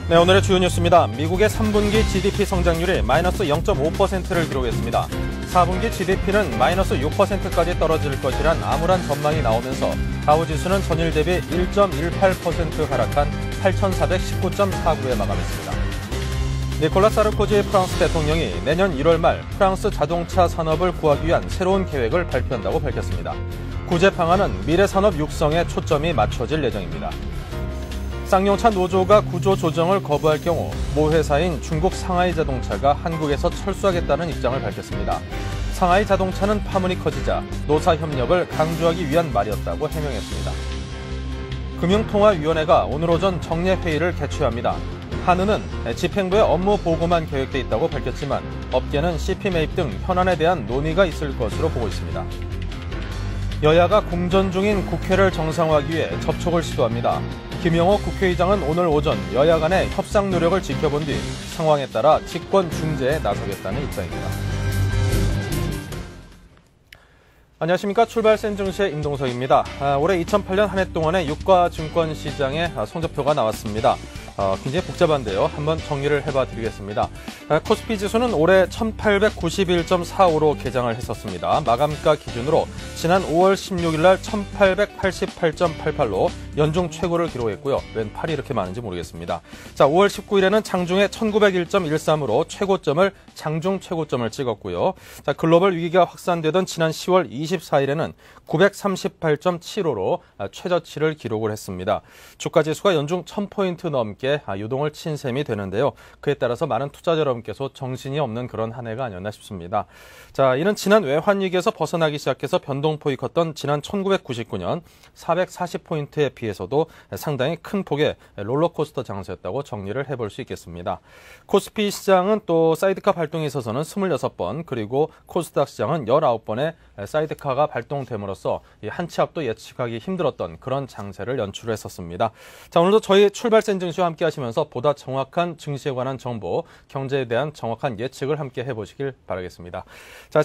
네, 오늘의 주요 뉴스입니다. 미국의 3분기 GDP 성장률이 마이너스 0.5%를 기록했습니다. 4분기 GDP는 마이너스 6%까지 떨어질 것이란 암울한 전망이 나오면서 다우지수는 전일 대비 1.18% 하락한 8,419.49에 마감했습니다. 니콜라 사르코지 프랑스 대통령이 내년 1월 말 프랑스 자동차 산업을 구하기 위한 새로운 계획을 발표한다고 밝혔습니다. 구제 방안은 미래 산업 육성에 초점이 맞춰질 예정입니다. 쌍용차 노조가 구조 조정을 거부할 경우 모 회사인 중국 상하이 자동차가 한국에서 철수하겠다는 입장을 밝혔습니다. 상하이 자동차는 파문이 커지자 노사 협력을 강조하기 위한 말이었다고 해명했습니다. 금융통화위원회가 오늘 오전 정례회의를 개최합니다. 한은은 집행부의 업무 보고만 계획돼 있다고 밝혔지만 업계는 CP 매입 등 현안에 대한 논의가 있을 것으로 보고 있습니다. 여야가 공전 중인 국회를 정상화하기 위해 접촉을 시도합니다. 김영호 국회의장은 오늘 오전 여야 간의 협상 노력을 지켜본 뒤 상황에 따라 직권 중재에 나서겠다는 입장입니다. 안녕하십니까. 출발센 증시의 임동석입니다. 올해 2008년 한 해 동안의 유가 증권 시장의 성적표가 나왔습니다. 굉장히 복잡한데요. 한번 정리를 해봐 드리겠습니다. 코스피 지수는 올해 1891.45로 개장을 했었습니다. 마감가 기준으로 지난 5월 16일 날 1888.88로 연중 최고를 기록했고요. 웬 8이 이렇게 많은지 모르겠습니다. 자, 5월 19일에는 장중에 1901.13으로 최고점을 장중 최고점을 찍었고요. 자, 글로벌 위기가 확산되던 지난 10월 24일에는 938.75로 최저치를 기록을 했습니다. 주가 지수가 연중 1000포인트 넘게 유동을 친 셈이 되는데요. 그에 따라서 많은 투자자 여러분께서 정신이 없는 그런 한 해가 아니었나 싶습니다. 자, 이는 지난 외환위기에서 벗어나기 시작해서 변동폭이 컸던 지난 1999년 440포인트에 비해서도 상당히 큰 폭의 롤러코스터 장세였다고 정리를 해볼 수 있겠습니다. 코스피 시장은 또 사이드카 발동에 있어서는 26번, 그리고 코스닥 시장은 19번의 사이드카가 발동됨으로써 한 치 앞도 예측하기 힘들었던 그런 장세를 연출했었습니다. 자, 오늘도 저희 출발센 증시와 함께 하시면서 보다 정확한 증시에 관한 정보, 경제에 대한 정확한 예측을 함께 해보시길 바라겠습니다. 자,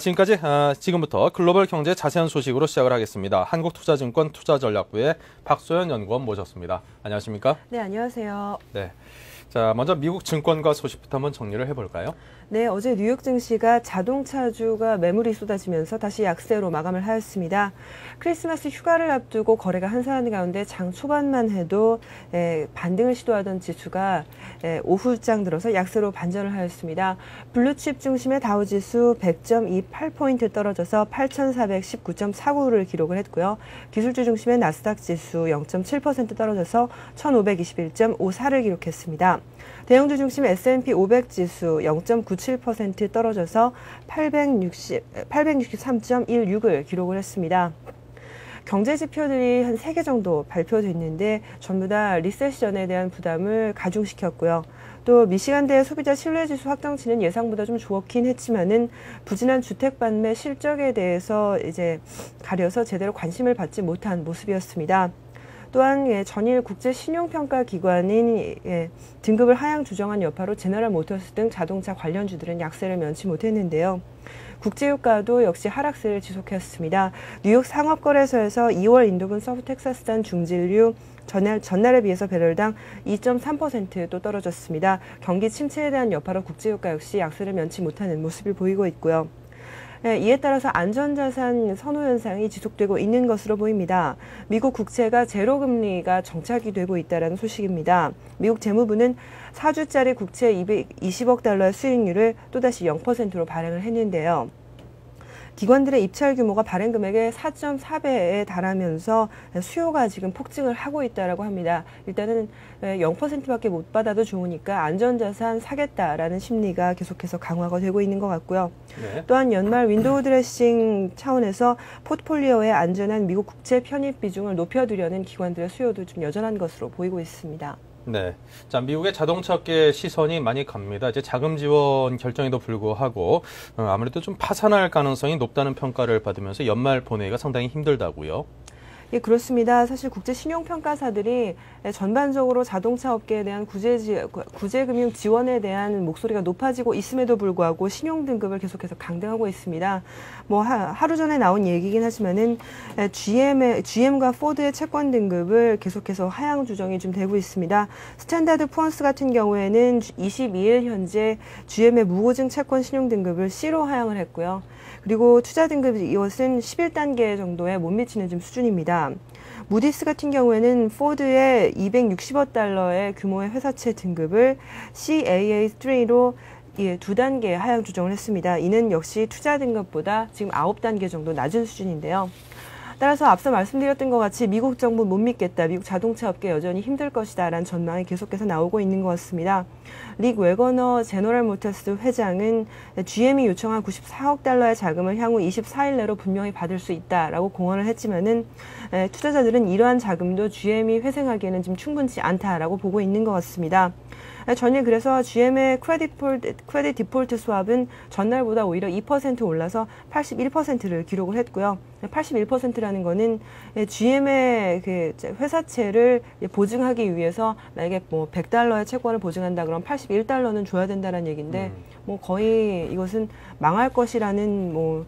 지금부터 글로벌 경제 자세한 소식으로 시작을 하겠습니다. 한국투자증권 투자전략부의 박소연 연구원 모셨습니다. 안녕하십니까? 네, 안녕하세요. 네. 자, 먼저 미국 증권가 소식부터 한번 정리를 해볼까요? 네, 어제 뉴욕 증시가 자동차주가 매물이 쏟아지면서 다시 약세로 마감을 하였습니다. 크리스마스 휴가를 앞두고 거래가 한산하는 가운데 장 초반만 해도 반등을 시도하던 지수가 오후장 들어서 약세로 반전을 하였습니다. 블루칩 중심의 다우지수 100.28포인트 떨어져서 8,419.49를 기록을 했고요. 기술주 중심의 나스닥 지수 0.7% 떨어져서 1,521.54를 기록했습니다. 대형주 중심 S&P 500 지수 0.97% 떨어져서 863.16을 기록을 했습니다. 경제 지표들이 한 3개 정도 발표됐는데 전부 다 리세션에 대한 부담을 가중시켰고요. 또 미시간대 소비자 신뢰지수 확정치는 예상보다 좀 좋긴 했지만은 부진한 주택 판매 실적에 대해서 이제 가려서 제대로 관심을 받지 못한 모습이었습니다. 또한 전일 국제신용평가기관인 등급을 하향 조정한 여파로 제너럴모터스 등 자동차 관련주들은 약세를 면치 못했는데요. 국제유가도 역시 하락세를 지속했습니다. 뉴욕 상업거래소에서 2월 인도분 서브텍사스산 중진류 전날에 비해서 배럴당 2.3% 또 떨어졌습니다. 경기 침체에 대한 여파로 국제유가 역시 약세를 면치 못하는 모습을 보이고 있고요. 이에 따라서 안전자산 선호 현상이 지속되고 있는 것으로 보입니다. 미국 국채가 제로금리가 정착이 되고 있다는 소식입니다. 미국 재무부는 4주짜리 국채 220억 달러의 수익률을 또다시 0%로 발행을 했는데요. 기관들의 입찰 규모가 발행 금액의 4.4배에 달하면서 수요가 지금 폭증을 하고 있다고 합니다. 일단은 0%밖에 못 받아도 좋으니까 안전자산 사겠다라는 심리가 계속해서 강화가 되고 있는 것 같고요. 네. 또한 연말 윈도우 드레싱 차원에서 포트폴리오의 안전한 미국 국채 편입 비중을 높여두려는 기관들의 수요도 좀 여전한 것으로 보이고 있습니다. 네. 자, 미국의 자동차업계 시선이 많이 갑니다. 이제 자금 지원 결정에도 불구하고 아무래도 좀 파산할 가능성이 높다는 평가를 받으면서 연말 본회의가 상당히 힘들다고요. 예, 그렇습니다. 사실 국제신용평가사들이 전반적으로 자동차 업계에 대한 구제금융 지원에 대한 목소리가 높아지고 있음에도 불구하고 신용 등급을 계속해서 강등하고 있습니다. 뭐 하루 전에 나온 얘기긴 하지만은 GM과 포드의 채권 등급을 계속해서 하향 조정이 좀 되고 있습니다. 스탠다드 푸어스 같은 경우에는 22일 현재 GM의 무고증 채권 신용 등급을 C로 하향을 했고요. 그리고 투자 등급 이것은 11단계 정도에 못 미치는 좀 수준입니다. 무디스 같은 경우에는 포드의 260억 달러의 규모의 회사채 등급을 CAA3로 두 단계 하향 조정을 했습니다. 이는 역시 투자 등급보다 지금 9단계 정도 낮은 수준인데요. 따라서 앞서 말씀드렸던 것 같이 미국 정부 못 믿겠다, 미국 자동차 업계 여전히 힘들 것이다 라는 전망이 계속해서 나오고 있는 것 같습니다. 릭 웨거너 제너럴 모터스 회장은 GM이 요청한 94억 달러의 자금을 향후 24일 내로 분명히 받을 수 있다라고 공언을 했지만은 투자자들은 이러한 자금도 GM이 회생하기에는 지금 충분치 않다라고 보고 있는 것 같습니다. 전일 그래서 GM의 크레딧 디폴트 스왑은 전날보다 오히려 2% 올라서 81%를 기록을 했고요. 81%라는 거는 GM의 그 회사채를 보증하기 위해서 만약에 뭐 100달러의 채권을 보증한다 그러면 81달러는 줘야 된다는 얘기인데 뭐 거의 이것은 망할 것이라는 뭐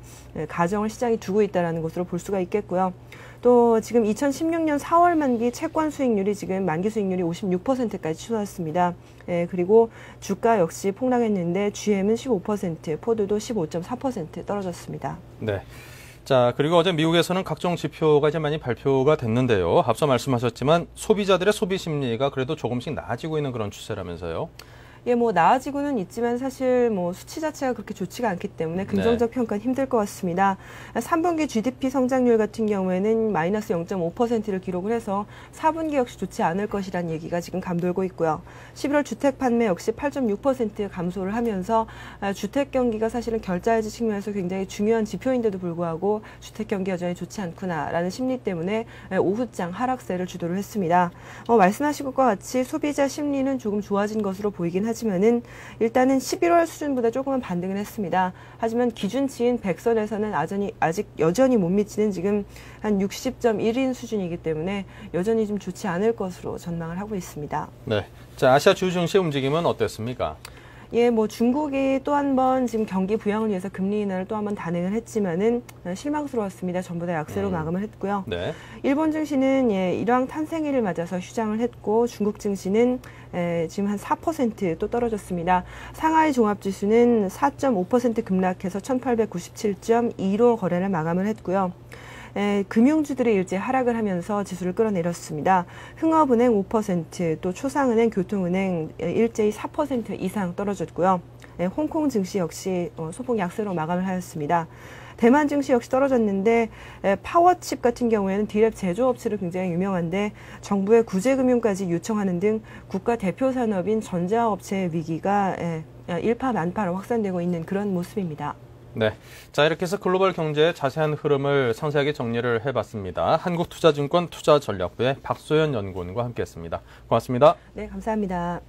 가정을 시장이 두고 있다라는 것으로 볼 수가 있겠고요. 또 지금 2016년 4월 만기 채권 수익률이 지금 만기 수익률이 56%까지 치솟았습니다. 그리고 주가 역시 폭락했는데 GM은 15%, 포드도 15.4% 떨어졌습니다. 네. 자, 그리고 어제 미국에서는 각종 지표가 이제 많이 발표가 됐는데요. 앞서 말씀하셨지만 소비자들의 소비 심리가 그래도 조금씩 나아지고 있는 그런 추세라면서요. 예, 뭐 나아지고는 있지만 사실 뭐 수치 자체가 그렇게 좋지가 않기 때문에 긍정적 평가는 힘들 것 같습니다. 3분기 GDP 성장률 같은 경우에는 마이너스 0.5%를 기록을 해서 4분기 역시 좋지 않을 것이라는 얘기가 지금 감돌고 있고요. 11월 주택 판매 역시 8.6% 감소를 하면서 주택 경기가 사실은 결자해지 측면에서 굉장히 중요한 지표인데도 불구하고 주택 경기 여전히 좋지 않구나라는 심리 때문에 오후장 하락세를 주도를 했습니다. 말씀하신 것과 같이 소비자 심리는 조금 좋아진 것으로 보이긴 하지만은 일단은 11월 수준보다 조금은 반등을 했습니다. 하지만 기준치인 100선에서는 아직 여전히 못 미치는 지금 한 60.1인 수준이기 때문에 여전히 좀 좋지 않을 것으로 전망을 하고 있습니다. 네. 자, 아시아 주요 증시 움직임은 어땠습니까? 예, 뭐 중국이 또 한 번 지금 경기 부양을 위해서 금리 인하를 또 한 번 단행을 했지만은 실망스러웠습니다. 전부 다 약세로 마감을 했고요. 네. 일본 증시는 일왕 탄생일을 맞아서 휴장을 했고 중국 증시는 지금 한 4% 또 떨어졌습니다. 상하이 종합지수는 4.5% 급락해서 1897.2로 거래를 마감을 했고요. 금융주들이 일제 하락을 하면서 지수를 끌어내렸습니다. 흥업은행 5%, 또 초상은행, 교통은행 일제히 4% 이상 떨어졌고요. 홍콩 증시 역시 소폭 약세로 마감을 하였습니다. 대만 증시 역시 떨어졌는데 파워칩 같은 경우에는 디랩 제조업체로 굉장히 유명한데 정부의 구제금융까지 요청하는 등 국가 대표 산업인 전자업체의 위기가 일파만파로 확산되고 있는 그런 모습입니다. 네. 자, 이렇게 해서 글로벌 경제의 자세한 흐름을 상세하게 정리를 해봤습니다. 한국투자증권 투자전략부의 박소연 연구원과 함께했습니다. 고맙습니다. 네, 감사합니다.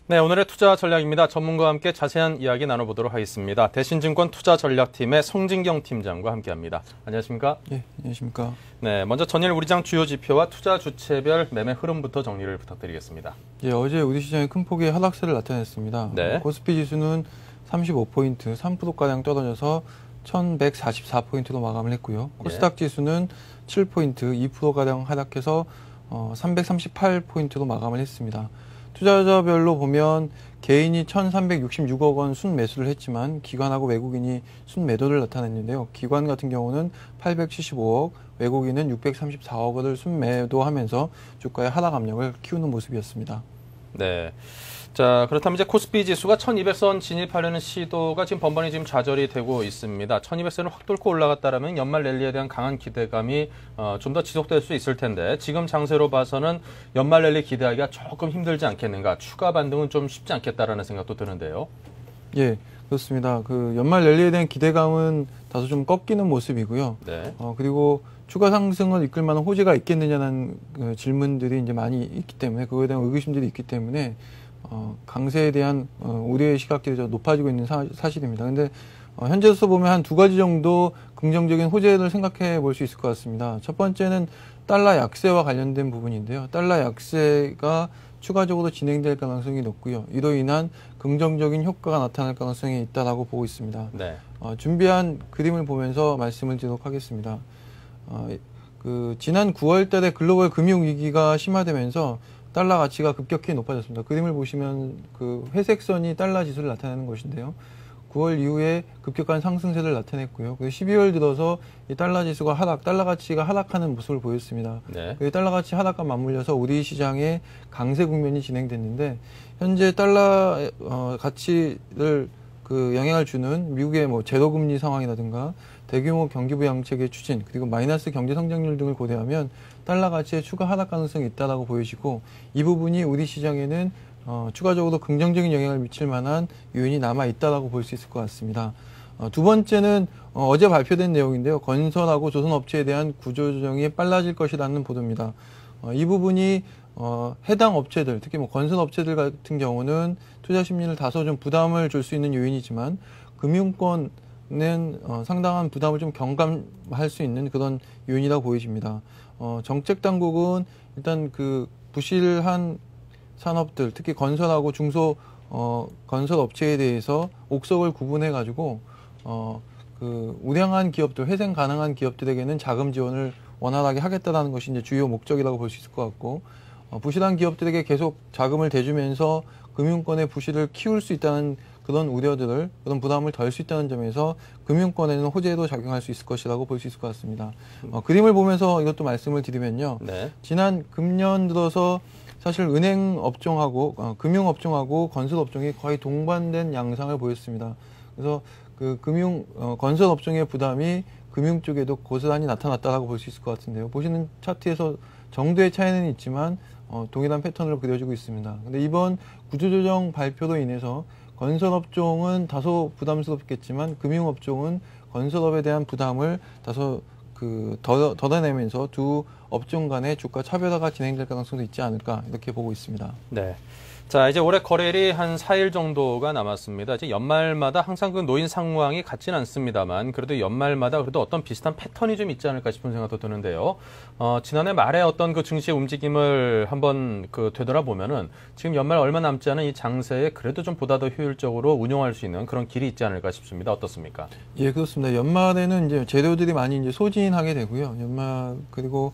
네, 오늘의 투자 전략입니다. 전문가와 함께 자세한 이야기 나눠보도록 하겠습니다. 대신증권 투자전략팀의 송진경 팀장과 함께합니다. 안녕하십니까? 네, 안녕하십니까? 네, 먼저 전일 우리장 주요 지표와 투자 주체별 매매 흐름부터 정리를 부탁드리겠습니다. 예, 어제 우리 시장이 큰 폭의 하락세를 나타냈습니다. 네. 코스피 지수는 35포인트, 3%가량 떨어져서 1144포인트로 마감을 했고요. 코스닥 지수는 7포인트, 2%가량 하락해서 338포인트로 마감을 했습니다. 투자자별로 보면 개인이 1,366억 원 순매수를 했지만 기관하고 외국인이 순매도를 나타냈는데요. 기관 같은 경우는 875억, 외국인은 634억 원을 순매도하면서 주가의 하락 압력을 키우는 모습이었습니다. 네. 자, 그렇다면 이제 코스피 지수가 1200선 진입하려는 시도가 지금 번번이 지금 좌절이 되고 있습니다. 1200선을 확 뚫고 올라갔다라면 연말 랠리에 대한 강한 기대감이 좀 더 지속될 수 있을 텐데 지금 장세로 봐서는 연말 랠리 기대하기가 조금 힘들지 않겠는가, 추가 반등은 좀 쉽지 않겠다라는 생각도 드는데요. 예, 그렇습니다. 그 연말 랠리에 대한 기대감은 다소 좀 꺾이는 모습이고요. 네. 그리고 추가 상승을 이끌 만한 호재가 있겠느냐는 질문들이 이제 많이 있기 때문에, 그거에 대한 의구심들이 있기 때문에 강세에 대한 우려의 시각들이 좀 높아지고 있는 사실입니다. 근데 현재로서 보면 한 두 가지 정도 긍정적인 호재를 생각해 볼 수 있을 것 같습니다. 첫 번째는 달러 약세와 관련된 부분인데요. 달러 약세가 추가적으로 진행될 가능성이 높고요. 이로 인한 긍정적인 효과가 나타날 가능성이 있다고 보고 있습니다. 네. 준비한 그림을 보면서 말씀을 드리도록 하겠습니다. 지난 9월 달에 글로벌 금융 위기가 심화되면서 달러 가치가 급격히 높아졌습니다. 그림을 보시면 그 회색 선이 달러 지수를 나타내는 것인데요. 9월 이후에 급격한 상승세를 나타냈고요. 12월 들어서 이 달러 지수가 달러 가치가 하락하는 모습을 보였습니다. 네. 달러 가치 하락과 맞물려서 우리 시장에 강세 국면이 진행됐는데, 현재 달러 가치를 영향을 주는 미국의 제로금리 상황이라든가 대규모 경기 부양책의 추진, 그리고 마이너스 경제 성장률 등을 고려하면 달러 가치의 추가 하락 가능성이 있다고 보여지고, 이 부분이 우리 시장에는 추가적으로 긍정적인 영향을 미칠 만한 요인이 남아 있다고 볼 수 있을 것 같습니다. 두 번째는 어제 발표된 내용인데요. 건설하고 조선업체에 대한 구조조정이 빨라질 것이라는 보도입니다. 이 부분이 해당 업체들, 특히 건설업체들 같은 경우는 투자 심리를 다소 좀 부담을 줄 수 있는 요인이지만, 금융권은 상당한 부담을 좀 경감할 수 있는 그런 요인이라고 보여집니다. 정책 당국은 일단 부실한 산업들, 특히 건설하고 중소 건설 업체에 대해서 옥석을 구분해 가지고 우량한 기업들, 회생 가능한 기업들에게는 자금 지원을 원활하게 하겠다라는 것이 이제 주요 목적이라고 볼 수 있을 것 같고, 부실한 기업들에게 계속 자금을 대주면서 금융권의 부실을 키울 수 있다는 그런 우려들을, 그런 부담을 덜 수 있다는 점에서 금융권에는 호재도 작용할 수 있을 것이라고 볼 수 있을 것 같습니다. 그림을 보면서 이것도 말씀을 드리면요. 네. 지난 금년 들어서 사실 은행 업종하고 금융 업종하고 건설 업종이 거의 동반된 양상을 보였습니다. 그래서 건설 업종의 부담이 금융 쪽에도 고스란히 나타났다고 볼 수 있을 것 같은데요. 보시는 차트에서 정도의 차이는 있지만 동일한 패턴으로 그려지고 있습니다. 근데 이번 구조조정 발표로 인해서 건설 업종은 다소 부담스럽겠지만 금융 업종은 건설업에 대한 부담을 다소 덜어내면서 두 업종 간의 주가 차별화가 진행될 가능성도 있지 않을까, 이렇게 보고 있습니다. 네. 자, 이제 올해 거래일이 한 4일 정도가 남았습니다. 이제 연말마다 항상 노인 상황이 같지는 않습니다만, 그래도 연말마다 그래도 어떤 비슷한 패턴이 좀 있지 않을까 싶은 생각도 드는데요. 지난해 말에 어떤 증시의 움직임을 한번 되돌아보면은 지금 연말 얼마 남지 않은 이 장세에 그래도 좀 보다 더 효율적으로 운용할 수 있는 그런 길이 있지 않을까 싶습니다. 어떻습니까? 예, 그렇습니다. 연말에는 이제 재료들이 많이 이제 소진하게 되고요. 그리고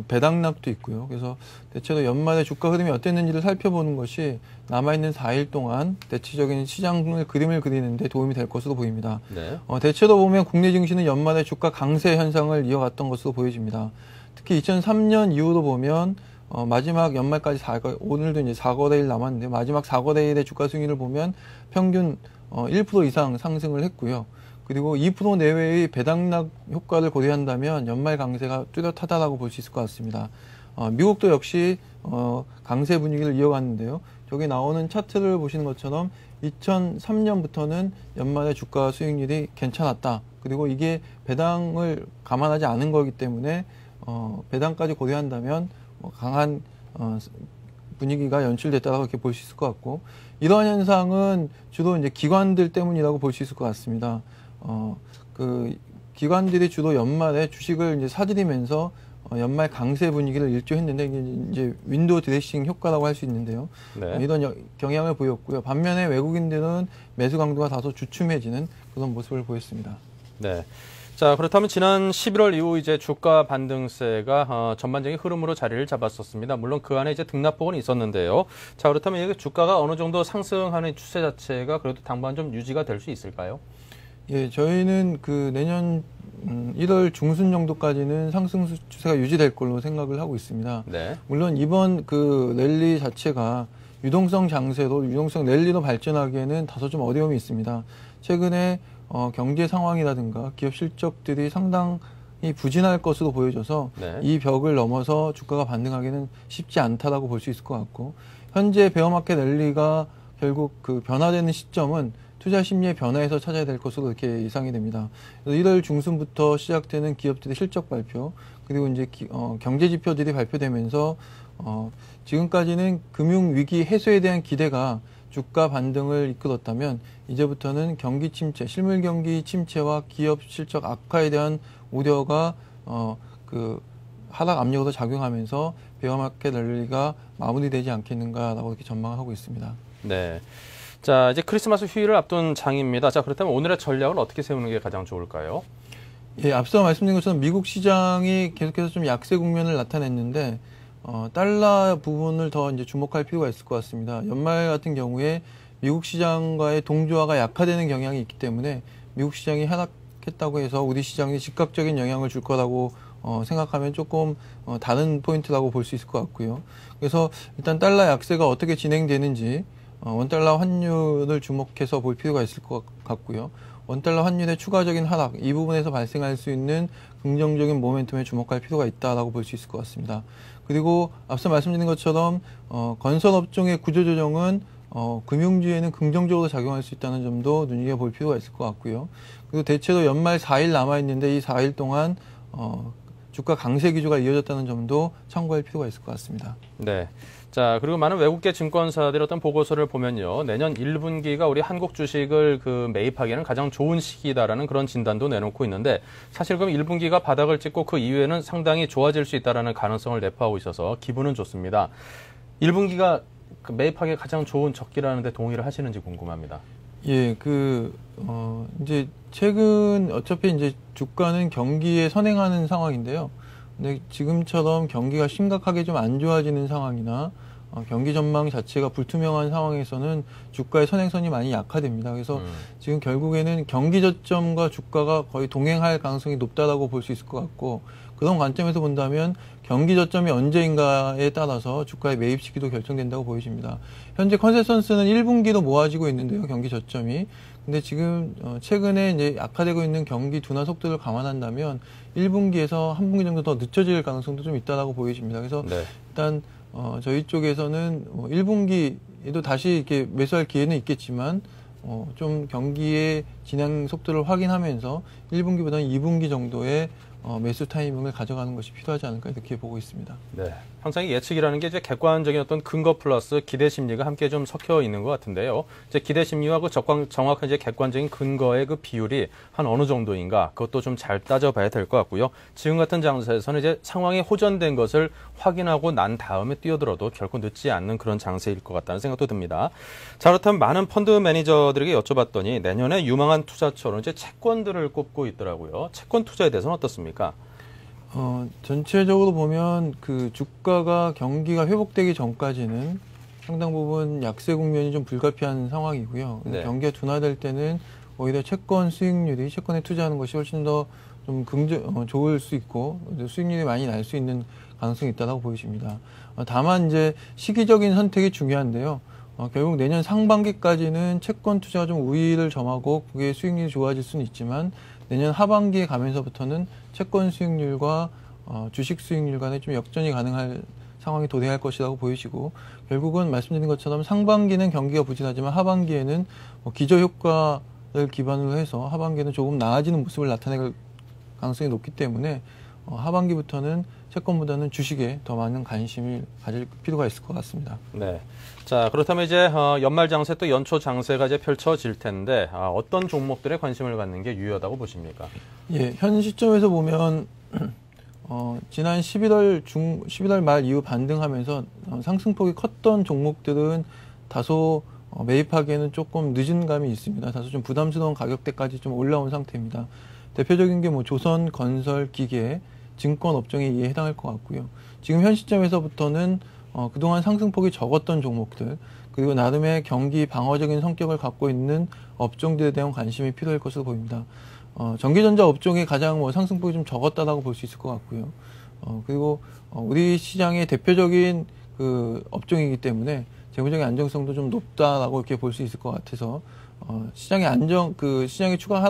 배당락도 있고요. 그래서 대체로 연말에 주가 흐름이 어땠는지를 살펴보는 것이 남아있는 4일 동안 대체적인 시장을 그림을 그리는데 도움이 될 것으로 보입니다. 네. 대체로 보면 국내 증시는 연말에 주가 강세 현상을 이어갔던 것으로 보여집니다. 특히 2003년 이후로 보면 마지막 연말까지 오늘도 이제 4거래일 남았는데, 마지막 4거래일의 주가 수익률을 보면 평균 1% 이상 상승을 했고요. 그리고 2% 내외의 배당락 효과를 고려한다면 연말 강세가 뚜렷하다고 볼 수 있을 것 같습니다. 미국도 역시 강세 분위기를 이어갔는데요. 저기 나오는 차트를 보시는 것처럼 2003년부터는 연말에 주가 수익률이 괜찮았다. 그리고 이게 배당을 감안하지 않은 거기 때문에 배당까지 고려한다면 강한 분위기가 연출됐다고 이렇게 볼 수 있을 것 같고, 이러한 현상은 주로 이제 기관들 때문이라고 볼 수 있을 것 같습니다. 그 기관들이 주로 연말에 주식을 이제 사들이면서 연말 강세 분위기를 일조했는데, 이제 윈도우 드레싱 효과라고 할 수 있는데요. 네. 이런 경향을 보였고요. 반면에 외국인들은 매수 강도가 다소 주춤해지는 그런 모습을 보였습니다. 네. 자, 그렇다면 지난 11월 이후 이제 주가 반등세가 전반적인 흐름으로 자리를 잡았었습니다. 물론 그 안에 이제 등락폭은 있었는데요. 자, 그렇다면 이게 주가가 어느 정도 상승하는 추세 자체가 그래도 당분간 좀 유지가 될 수 있을까요? 예, 저희는 그 내년 1월 중순 정도까지는 상승 추세가 유지될 걸로 생각을 하고 있습니다. 네. 물론 이번 그 랠리 자체가 유동성 장세로, 유동성 랠리로 발전하기에는 다소 좀 어려움이 있습니다. 최근에 경제 상황이라든가 기업 실적들이 상당히 부진할 것으로 보여져서 네. 이 벽을 넘어서 주가가 반등하기는 쉽지 않다라고 볼 수 있을 것 같고, 현재 베어마켓 랠리가 결국 그 변화되는 시점은 투자 심리의 변화에서 찾아야 될 것으로 이렇게 예상이 됩니다. 그래서 1월 중순부터 시작되는 기업들의 실적 발표, 그리고 이제 경제 지표들이 발표되면서 지금까지는 금융 위기 해소에 대한 기대가 주가 반등을 이끌었다면, 이제부터는 경기 침체, 실물 경기 침체와 기업 실적 악화에 대한 우려가 그 하락 압력으로 작용하면서 베어마켓 랠리가 마무리되지 않겠는가라고 이렇게 전망하고 있습니다. 네. 자, 이제 크리스마스 휴일을 앞둔 장입니다. 자, 그렇다면 오늘의 전략은 어떻게 세우는 게 가장 좋을까요? 예, 앞서 말씀드린 것처럼 미국 시장이 계속해서 좀 약세 국면을 나타냈는데, 달러 부분을 더 이제 주목할 필요가 있을 것 같습니다. 연말 같은 경우에 미국 시장과의 동조화가 약화되는 경향이 있기 때문에 미국 시장이 하락했다고 해서 우리 시장에 즉각적인 영향을 줄 거라고 생각하면 조금 다른 포인트라고 볼 수 있을 것 같고요. 그래서 일단 달러 약세가 어떻게 진행되는지 원달러 환율을 주목해서 볼 필요가 있을 것 같고요. 원달러 환율의 추가적인 하락, 이 부분에서 발생할 수 있는 긍정적인 모멘텀에 주목할 필요가 있다라고 볼 수 있을 것 같습니다. 그리고 앞서 말씀드린 것처럼 건설업종의 구조조정은 금융주에는 긍정적으로 작용할 수 있다는 점도 눈여겨볼 필요가 있을 것 같고요. 그리고 대체로 연말 4일 남아있는데 이 4일 동안 주가 강세 기조가 이어졌다는 점도 참고할 필요가 있을 것 같습니다. 네. 자, 그리고 많은 외국계 증권사들의 어떤 보고서를 보면요. 내년 1분기가 우리 한국 주식을 매입하기에는 가장 좋은 시기다라는 그런 진단도 내놓고 있는데, 사실 그럼 1분기가 바닥을 찍고 그 이후에는 상당히 좋아질 수 있다라는 가능성을 내포하고 있어서 기분은 좋습니다. 1분기가 매입하기에 가장 좋은 적기라는데 동의를 하시는지 궁금합니다. 예, 이제 최근 어차피 이제 주가는 경기에 선행하는 상황인데요. 근데 지금처럼 경기가 심각하게 좀 안 좋아지는 상황이나 경기 전망 자체가 불투명한 상황에서는 주가의 선행선이 많이 약화됩니다. 그래서 지금 결국에는 경기 저점과 주가가 거의 동행할 가능성이 높다라고 볼 수 있을 것 같고, 그런 관점에서 본다면 경기 저점이 언제인가에 따라서 주가의 매입 시기도 결정된다고 보여집니다. 현재 컨센서스는 1분기로 모아지고 있는데요, 경기 저점이. 근데 지금 최근에 이제 약화되고 있는 경기 둔화 속도를 감안한다면 1분기에서 한 분기 정도 더 늦춰질 가능성도 좀 있다라고 보여집니다. 그래서 네. 일단 저희 쪽에서는 1분기에도 다시 이렇게 매수할 기회는 있겠지만 좀 경기의 진행 속도를 확인하면서 1분기보다는 2분기 정도의 매수 타이밍을 가져가는 것이 필요하지 않을까 이렇게 보고 있습니다. 네. 항상 이 예측이라는 게 이제 객관적인 어떤 근거 플러스 기대 심리가 함께 좀 섞여 있는 것 같은데요. 이제 기대 심리와 그 정확한 이제 객관적인 근거의 그 비율이 한 어느 정도인가, 그것도 좀 잘 따져봐야 될 것 같고요. 지금 같은 장세에서는 이제 상황이 호전된 것을 확인하고 난 다음에 뛰어들어도 결코 늦지 않는 그런 장세일 것 같다는 생각도 듭니다. 자, 그렇다면 많은 펀드 매니저들에게 여쭤봤더니 내년에 유망한 투자처로 이제 채권들을 꼽고 있더라고요. 채권 투자에 대해서는 어떻습니까? 전체적으로 보면 그 주가가 경기가 회복되기 전까지는 상당 부분 약세 국면이 좀 불가피한 상황이고요. 네. 경기가 둔화될 때는 오히려 채권 수익률이, 채권에 투자하는 것이 훨씬 더 좀 좋을 수 있고 수익률이 많이 날 수 있는 가능성이 있다고 보여집니다. 다만 이제 시기적인 선택이 중요한데요. 결국 내년 상반기까지는 채권 투자가 좀 우위를 점하고 그게 수익률이 좋아질 수는 있지만, 내년 하반기에 가면서부터는 채권 수익률과 주식 수익률 간에 좀 역전이 가능할 상황이 도래할 것이라고 보이시고, 결국은 말씀드린 것처럼 상반기는 경기가 부진하지만 하반기에는 기저효과를 기반으로 해서 하반기에는 조금 나아지는 모습을 나타낼 가능성이 높기 때문에 하반기부터는 채권보다는 주식에 더 많은 관심을 가질 필요가 있을 것 같습니다. 네. 자, 그렇다면 이제 연말 장세 또 연초 장세가 이제 펼쳐질 텐데 어떤 종목들에 관심을 갖는 게 유효하다고 보십니까? 예, 현 시점에서 보면 지난 11월 말 이후 반등하면서 상승폭이 컸던 종목들은 다소 매입하기에는 조금 늦은 감이 있습니다. 다소 좀 부담스러운 가격대까지 좀 올라온 상태입니다. 대표적인 게 뭐 조선, 건설, 기계, 증권 업종에 이에 해당할 것 같고요. 지금 현 시점에서부터는 그동안 상승폭이 적었던 종목들, 그리고 나름의 경기 방어적인 성격을 갖고 있는 업종들에 대한 관심이 필요할 것으로 보입니다. 전기전자 업종이 가장 상승폭이 좀 적었다라고 볼 수 있을 것 같고요. 그리고 우리 시장의 대표적인 그 업종이기 때문에 재무적인 안정성도 좀 높다라고 이렇게 볼 수 있을 것 같아서 시장의 시장의 추가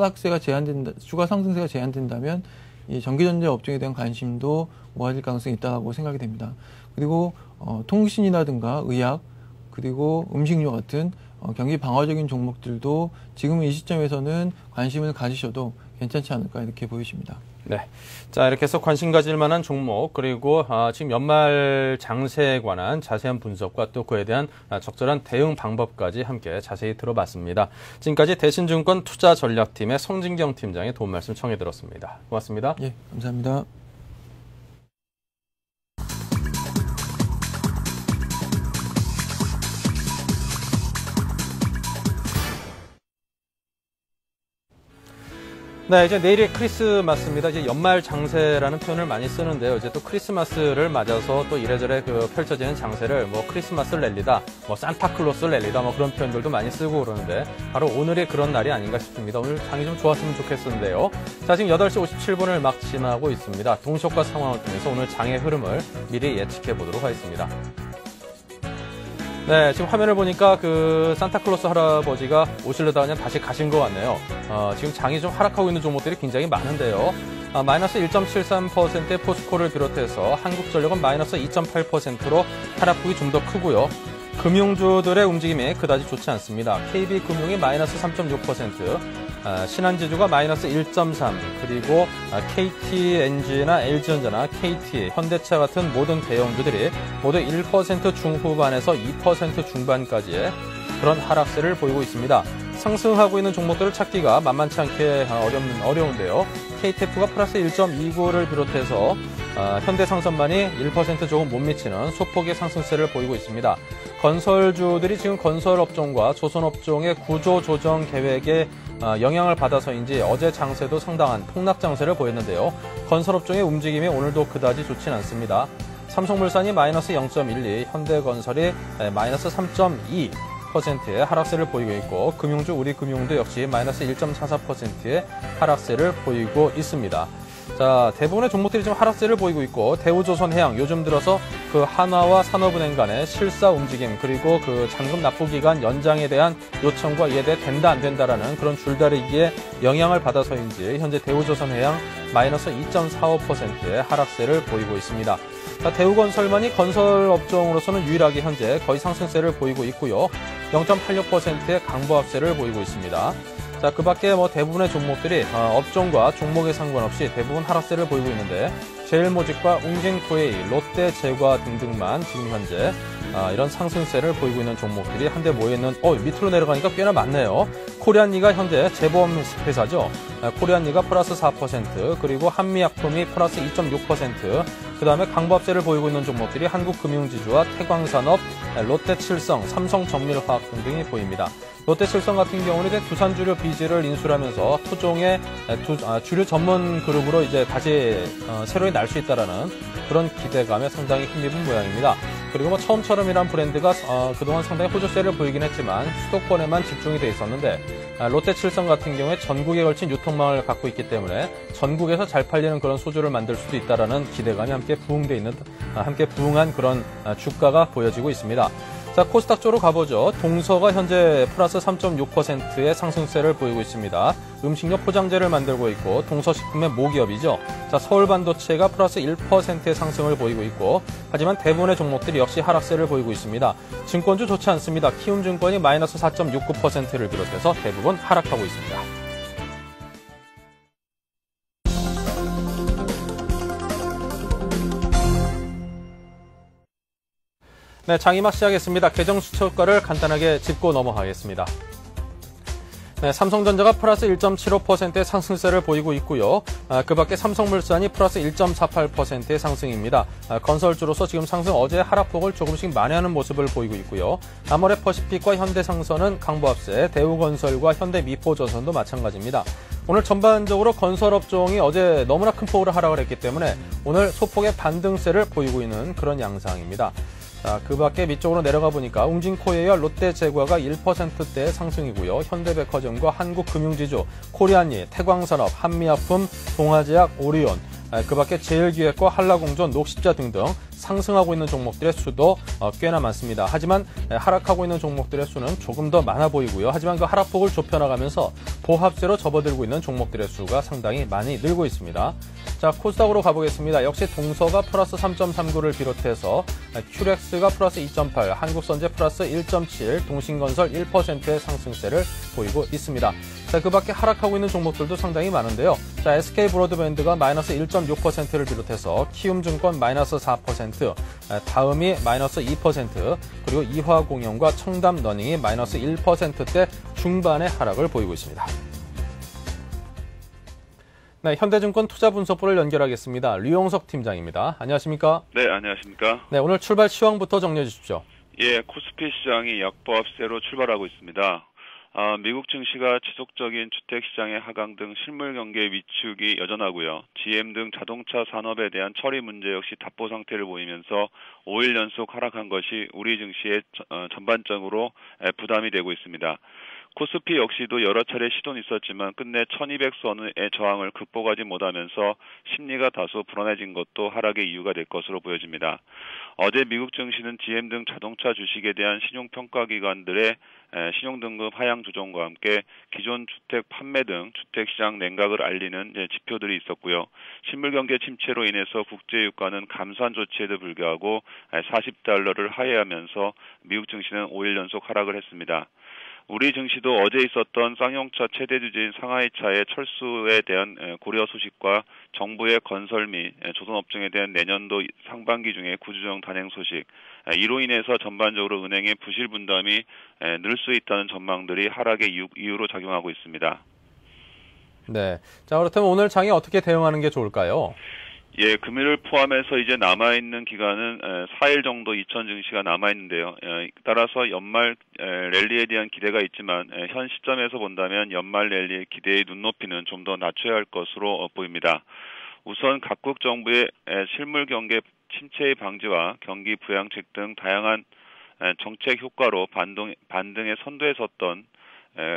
상승세가 제한된다면 이 전기전자 업종에 대한 관심도 모아질 가능성이 있다고 생각이 됩니다. 그리고 통신이라든가 의약, 그리고 음식료 같은 경기 방어적인 종목들도 지금 이 시점에서는 관심을 가지셔도 괜찮지 않을까 이렇게 보여집니다. 네. 자, 이렇게 해서 관심 가질 만한 종목, 그리고 지금 연말 장세에 관한 자세한 분석과 또 그에 대한 적절한 대응 방법까지 함께 자세히 들어봤습니다. 지금까지 대신증권 투자전략팀의 성진경 팀장의 도움 말씀 청해 들었습니다. 고맙습니다. 예, 감사합니다. 네, 이제 내일이 크리스마스입니다. 이제 연말 장세라는 표현을 많이 쓰는데요. 이제 또 크리스마스를 맞아서 또 이래저래 펼쳐지는 장세를 크리스마스 랠리다, 산타클로스 랠리다, 그런 표현들도 많이 쓰고 그러는데 바로 오늘이 그런 날이 아닌가 싶습니다. 오늘 장이 좀 좋았으면 좋겠었는데요. 자, 지금 8시 57분을 막 지나고 있습니다. 동시효과 상황을 통해서 오늘 장의 흐름을 미리 예측해 보도록 하겠습니다. 네, 지금 화면을 보니까 산타클로스 할아버지가 오시려다 그냥 다시 가신 것 같네요. 지금 장이 좀 하락하고 있는 종목들이 굉장히 많은데요. 마이너스 1.73%의 포스코를 비롯해서 한국전력은 마이너스 2.8%로 하락폭이 좀 더 크고요. 금융주들의 움직임이 그다지 좋지 않습니다. KB금융이 마이너스 3.6%, 신한지주가 마이너스 1.3%, 그리고 KTNG나 LG전자나 KT, 현대차 같은 모든 대형주들이 모두 1% 중후반에서 2% 중반까지의 그런 하락세를 보이고 있습니다. 상승하고 있는 종목들을 찾기가 만만치 않게 어려운데요. KTF가 플러스 1.29를 비롯해서 현대상선만이 1% 조금 못 미치는 소폭의 상승세를 보이고 있습니다. 건설주들이 지금 건설업종과 조선업종의 구조조정 계획에 영향을 받아서인지 어제 장세도 상당한 폭락 장세를 보였는데요. 건설업종의 움직임이 오늘도 그다지 좋진 않습니다. 삼성물산이 마이너스 0.12, 현대건설이 마이너스 3.2%의 하락세를 보이고 있고, 금융주 우리금융도 역시 마이너스 1.44%의 하락세를 보이고 있습니다. 자, 대부분의 종목들이 지금 하락세를 보이고 있고, 대우조선해양 요즘 들어서 한화와 산업은행 간의 실사 움직임, 그리고 잔금 납부 기간 연장에 대한 요청과 이에 대해 된다 안 된다라는 그런 줄다리기에 영향을 받아서인지 현재 대우조선해양 마이너스 2.45%의 하락세를 보이고 있습니다. 자, 대우건설만이 건설업종으로서는 유일하게 현재 거의 상승세를 보이고 있고요. 0.86%의 강보합세를 보이고 있습니다. 자, 그 밖에 대부분의 종목들이 업종과 종목에 상관없이 대부분 하락세를 보이고 있는데, 제일모직과 웅진코웨이, 롯데제과 등등만 지금 현재 이런 상승세를 보이고 있는 종목들이 한데 모여있는, 밑으로 내려가니까 꽤나 많네요. 코리안리가 현재 재보험 회사죠. 코리안리가 플러스 4%, 그리고 한미약품이 플러스 2.6%, 그 다음에 강보합세를 보이고 있는 종목들이 한국금융지주와 태광산업, 롯데칠성, 삼성정밀화학 등등이 보입니다. 롯데칠성 같은 경우는 이제 두산주류 비즈를 인수하면서 토종의 주류 전문 그룹으로 이제 다시 새로이 날 수 있다라는 그런 기대감에 상당히 힘입은 모양입니다. 그리고 처음처럼이란 브랜드가 그동안 상당히 호조세를 보이긴 했지만 수도권에만 집중이 돼 있었는데, 롯데칠성 같은 경우에 전국에 걸친 유통망을 갖고 있기 때문에 전국에서 잘 팔리는 그런 소주를 만들 수도 있다라는 기대감이 함께 부응한 그런 주가가 보여지고 있습니다. 자, 코스닥 쪽으로 가보죠. 동서가 현재 플러스 3.6%의 상승세를 보이고 있습니다. 음식료 포장재를 만들고 있고, 동서식품의 모기업이죠. 자, 서울반도체가 플러스 1%의 상승을 보이고 있고, 하지만 대부분의 종목들이 역시 하락세를 보이고 있습니다. 증권주 좋지 않습니다. 키움증권이 마이너스 4.69%를 비롯해서 대부분 하락하고 있습니다. 네, 장이막 시작했습니다. 개정 수치효과를 간단하게 짚고 넘어가겠습니다. 네, 삼성전자가 플러스 1.75%의 상승세를 보이고 있고요. 그 밖에 삼성물산이 플러스 1.48%의 상승입니다. 건설주로서 지금 상승 어제의 하락폭을 조금씩 만회하는 모습을 보이고 있고요. 아모레퍼시픽과 현대상선은 강보합세, 대우건설과 현대미포조선도 마찬가지입니다. 오늘 전반적으로 건설업종이 어제 너무나 큰 폭으로 하락을 했기 때문에 오늘 소폭의 반등세를 보이고 있는 그런 양상입니다. 자, 그 밖에 밑쪽으로 내려가 보니까 웅진코리아, 롯데제과가 1%대 상승이고요. 현대백화점과 한국금융지주, 코리안리, 태광산업, 한미약품, 동아제약, 오리온, 그 밖에 제일기획과 한라공전, 녹십자 등등 상승하고 있는 종목들의 수도 꽤나 많습니다. 하지만 하락하고 있는 종목들의 수는 조금 더 많아 보이고요. 하지만 그 하락폭을 좁혀나가면서 보합세로 접어들고 있는 종목들의 수가 상당히 많이 늘고 있습니다. 자, 코스닥으로 가보겠습니다. 역시 동서가 플러스 3.39를 비롯해서 큐렉스가 플러스 2.8, 한국선제 플러스 1.7, 동신건설 1%의 상승세를 보이고 있습니다. 자, 그 밖에 하락하고 있는 종목들도 상당히 많은데요. 자, SK브로드밴드가 마이너스 1.6%를 비롯해서 키움증권 마이너스 4%, 다음이 마이너스 2%, 그리고 이화공영과 청담러닝이 마이너스 1%대 중반의 하락을 보이고 있습니다. 네, 현대증권 투자분석부를 연결하겠습니다. 류용석 팀장입니다. 안녕하십니까? 네, 안녕하십니까? 네, 오늘 출발 시황부터 정리해 주십시오. 예, 코스피 시장이 약보합세로 출발하고 있습니다. 미국 증시가 지속적인 주택시장의 하강 등 실물 경기의 위축이 여전하고요. GM 등 자동차 산업에 대한 처리 문제 역시 답보 상태를 보이면서 5일 연속 하락한 것이 우리 증시에 전반적으로 부담이 되고 있습니다. 코스피 역시도 여러 차례 시도는 있었지만 끝내 1200선의 저항을 극복하지 못하면서 심리가 다소 불안해진 것도 하락의 이유가 될 것으로 보여집니다. 어제 미국 증시는 GM 등 자동차 주식에 대한 신용평가기관들의 신용등급 하향 조정과 함께 기존 주택 판매 등 주택시장 냉각을 알리는 지표들이 있었고요. 실물경제 침체로 인해서 국제유가는 감산 조치에도 불구하고 40달러를 하회하면서 미국 증시는 5일 연속 하락을 했습니다. 우리 증시도 어제 있었던 쌍용차 최대 주주인 상하이차의 철수에 대한 고려 소식과 정부의 건설 및 조선업종에 대한 내년도 상반기 중에 구조조정 단행 소식, 이로 인해서 전반적으로 은행의 부실 분담이 늘 수 있다는 전망들이 하락의 이유로 작용하고 있습니다. 네, 자, 그렇다면 오늘 장에 어떻게 대응하는 게 좋을까요? 예, 금요일을 포함해서 이제 남아있는 기간은 4일 정도 이천 증시가 남아있는데요. 따라서 연말 랠리에 대한 기대가 있지만 현 시점에서 본다면 연말 랠리의 기대의 눈높이는 좀 더 낮춰야 할 것으로 보입니다. 우선 각국 정부의 실물 경제 침체의 방지와 경기 부양책 등 다양한 정책 효과로 반등의 선두에 섰던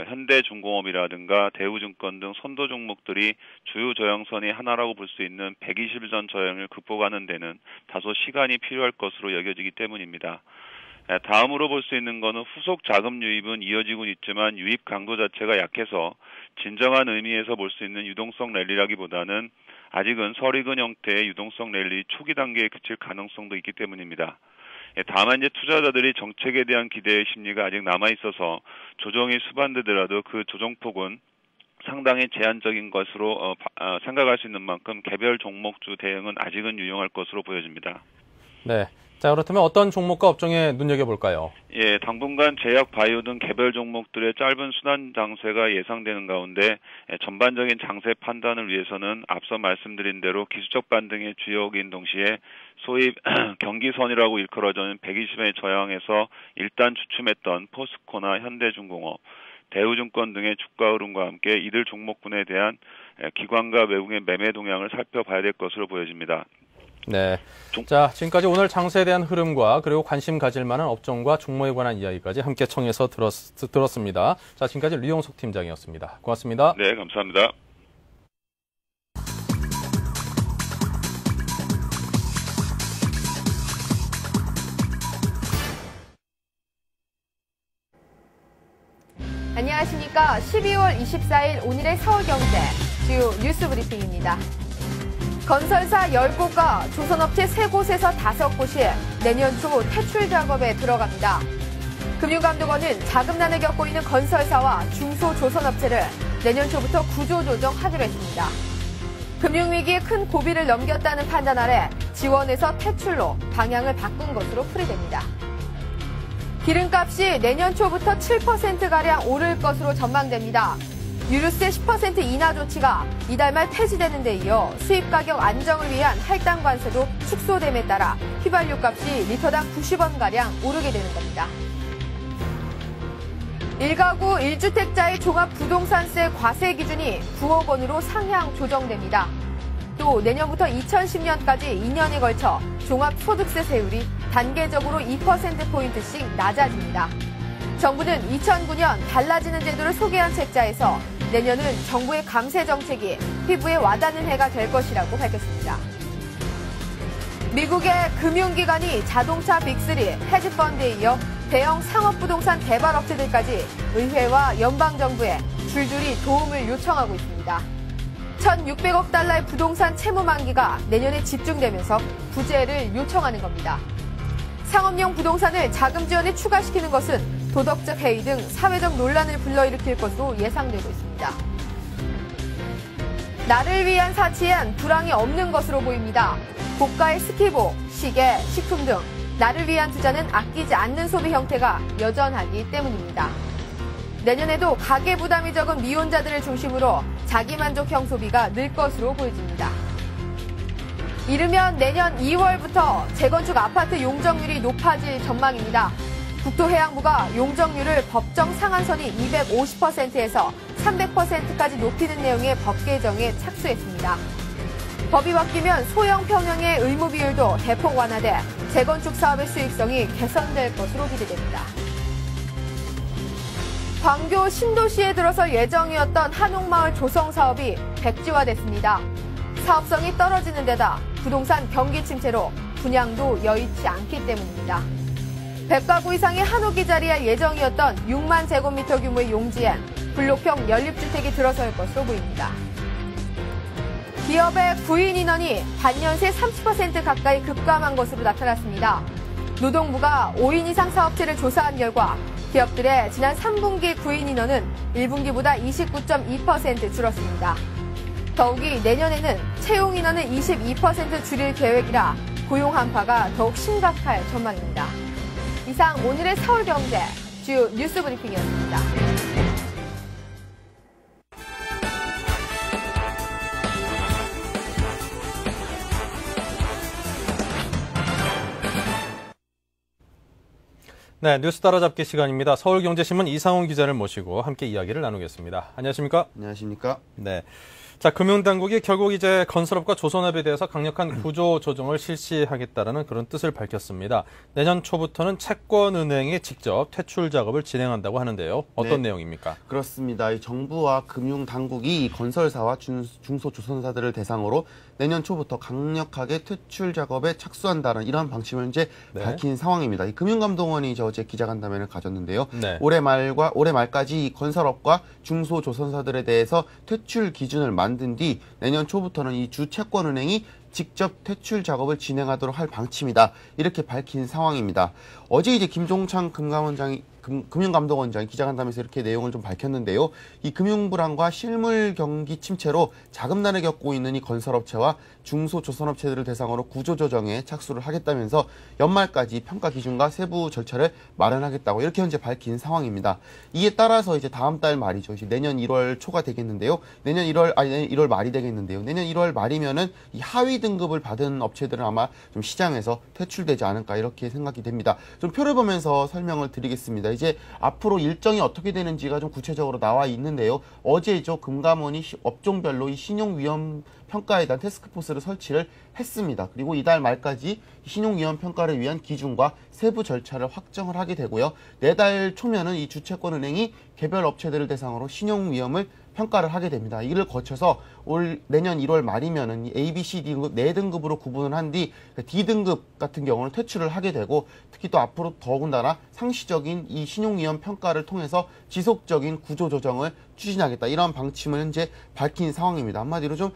현대중공업이라든가 대우증권 등 선도 종목들이 주요 저항선이 하나라고 볼 수 있는 120일 전 저항을 극복하는 데는 다소 시간이 필요할 것으로 여겨지기 때문입니다. 다음으로 볼 수 있는 것은 후속 자금 유입은 이어지고 있지만 유입 강도 자체가 약해서 진정한 의미에서 볼 수 있는 유동성 랠리라기보다는 아직은 설익은 형태의 유동성 랠리 초기 단계에 그칠 가능성도 있기 때문입니다. 다만 이제 투자자들이 정책에 대한 기대의 심리가 아직 남아있어서 조정이 수반되더라도 그 조정폭은 상당히 제한적인 것으로 생각할 수 있는 만큼 개별 종목주 대응은 아직은 유용할 것으로 보여집니다. 네. 자, 그렇다면 어떤 종목과 업종에 눈여겨볼까요? 예, 당분간 제약, 바이오 등 개별 종목들의 짧은 순환 장세가 예상되는 가운데 전반적인 장세 판단을 위해서는 앞서 말씀드린 대로 기술적 반등의 주역인 동시에 소위 경기선이라고 일컬어지는 120의 저항에서 일단 주춤했던 포스코나 현대중공업, 대우증권 등의 주가 흐름과 함께 이들 종목군에 대한 기관과 외국의 매매 동향을 살펴봐야 될 것으로 보여집니다. 네. 자, 지금까지 오늘 장세에 대한 흐름과 그리고 관심 가질 만한 업종과 종목에 관한 이야기까지 함께 청해서 들었습니다. 자, 지금까지 류용석 팀장이었습니다. 고맙습니다. 네, 감사합니다. 안녕하십니까. 12월 24일 오늘의 서울경제 주요 뉴스 브리핑입니다. 건설사 10곳과 조선업체 3곳에서 5곳이 내년 초 퇴출 작업에 들어갑니다. 금융감독원은 자금난을 겪고 있는 건설사와 중소조선업체를 내년 초부터 구조조정하기로 했습니다. 금융위기에 큰 고비를 넘겼다는 판단 아래 지원에서 퇴출로 방향을 바꾼 것으로 풀이됩니다. 기름값이 내년 초부터 7%가량 오를 것으로 전망됩니다. 유류세 10% 인하 조치가 이달 말 폐지되는 데 이어 수입 가격 안정을 위한 할당 관세도 축소됨에 따라 휘발유 값이 리터당 90원가량 오르게 되는 겁니다. 1가구 1주택자의 종합부동산세 과세 기준이 9억 원으로 상향 조정됩니다. 또 내년부터 2010년까지 2년에 걸쳐 종합소득세 세율이 단계적으로 2%포인트씩 낮아집니다. 정부는 2009년 달라지는 제도를 소개한 책자에서 내년은 정부의 감세 정책이 피부에 와닿는 해가 될 것이라고 밝혔습니다. 미국의 금융기관이 자동차 빅3, 헤지펀드에 이어 대형 상업부동산 개발업체들까지 의회와 연방정부에 줄줄이 도움을 요청하고 있습니다. 1,600억 달러의 부동산 채무 만기가 내년에 집중되면서 구제를 요청하는 겁니다. 상업용 부동산을 자금 지원에 추가시키는 것은 도덕적 해이 등 사회적 논란을 불러일으킬 것으로 예상되고 있습니다. 나를 위한 사치엔 불황이 없는 것으로 보입니다. 고가의 스키복, 시계, 식품 등 나를 위한 투자는 아끼지 않는 소비 형태가 여전하기 때문입니다. 내년에도 가계 부담이 적은 미혼자들을 중심으로 자기만족형 소비가 늘 것으로 보여집니다. 이르면 내년 2월부터 재건축 아파트 용적률이 높아질 전망입니다. 국토해양부가 용적률을 법정 상한선이 250%에서 300%까지 높이는 내용의 법 개정에 착수했습니다. 법이 바뀌면 소형 평형의 의무 비율도 대폭 완화돼 재건축 사업의 수익성이 개선될 것으로 기대됩니다. 광교 신도시에 들어설 예정이었던 한옥마을 조성 사업이 백지화됐습니다. 사업성이 떨어지는 데다 부동산 경기 침체로 분양도 여의치 않기 때문입니다. 100가구 이상의 한옥이 자리할 예정이었던 6만 제곱미터 규모의 용지엔 블록형 연립주택이 들어설 것으로 보입니다. 기업의 구인 인원이 반년 새 30% 가까이 급감한 것으로 나타났습니다. 노동부가 5인 이상 사업체를 조사한 결과 기업들의 지난 3분기 구인 인원은 1분기보다 29.2% 줄었습니다. 더욱이 내년에는 채용 인원을 22% 줄일 계획이라 고용 한파가 더욱 심각할 전망입니다. 이상 오늘의 서울경제 주요 뉴스 브리핑이었습니다. 네, 뉴스 따라잡기 시간입니다. 서울경제신문 이상훈 기자를 모시고 함께 이야기를 나누겠습니다. 안녕하십니까? 안녕하십니까? 네. 자, 금융당국이 결국 이제 건설업과 조선업에 대해서 강력한 구조 조정을 실시하겠다라는 그런 뜻을 밝혔습니다. 내년 초부터는 채권은행이 직접 퇴출 작업을 진행한다고 하는데요. 어떤 내용입니까? 그렇습니다. 이 정부와 금융당국이 이 건설사와 중소조선사들을 대상으로 내년 초부터 강력하게 퇴출 작업에 착수한다는 이런 방침을 현재 밝힌 상황입니다. 이 금융감독원이 어제 기자간담회를 가졌는데요. 올해 말까지 이 건설업과 중소조선사들에 대해서 퇴출 기준을 만든 뒤 내년 초부터는 이 주채권은행이 직접 퇴출 작업을 진행하도록 할 방침이다. 이렇게 밝힌 상황입니다. 어제 이제 김종창 금융감독원장이 기자간담회에서 이렇게 내용을 좀 밝혔는데요. 이 금융불안과 실물 경기 침체로 자금난을 겪고 있는 이 건설업체와 중소조선업체들을 대상으로 구조조정에 착수를 하겠다면서 연말까지 평가 기준과 세부 절차를 마련하겠다고 이렇게 현재 밝힌 상황입니다. 이에 따라서 이제 다음 달 말이죠. 이제 내년 1월 초가 되겠는데요. 내년 1월 말이 되겠는데요. 내년 1월 말이면은 이 하위 등급을 받은 업체들은 아마 좀 시장에서 퇴출되지 않을까 이렇게 생각이 됩니다. 좀 표를 보면서 설명을 드리겠습니다. 이제 앞으로 일정이 어떻게 되는지가 좀 구체적으로 나와 있는데요. 어제죠. 금감원이 업종별로 이 신용위험 평가에 대한 태스크포스를 설치를 했습니다. 그리고 이달 말까지 신용위험 평가를 위한 기준과 세부 절차를 확정을 하게 되고요. 내달 초면은 이 주채권은행이 개별 업체들을 대상으로 신용위험을 평가를 하게 됩니다. 이를 거쳐서 내년 1월 말이면은 A, B, C, D 등급 4등급으로 구분을 한 뒤 D등급 같은 경우는 퇴출을 하게 되고 특히 또 앞으로 더군다나 상시적인 이 신용위험 평가를 통해서 지속적인 구조조정을 추진하겠다. 이런 방침을 현재 밝힌 상황입니다. 한마디로 좀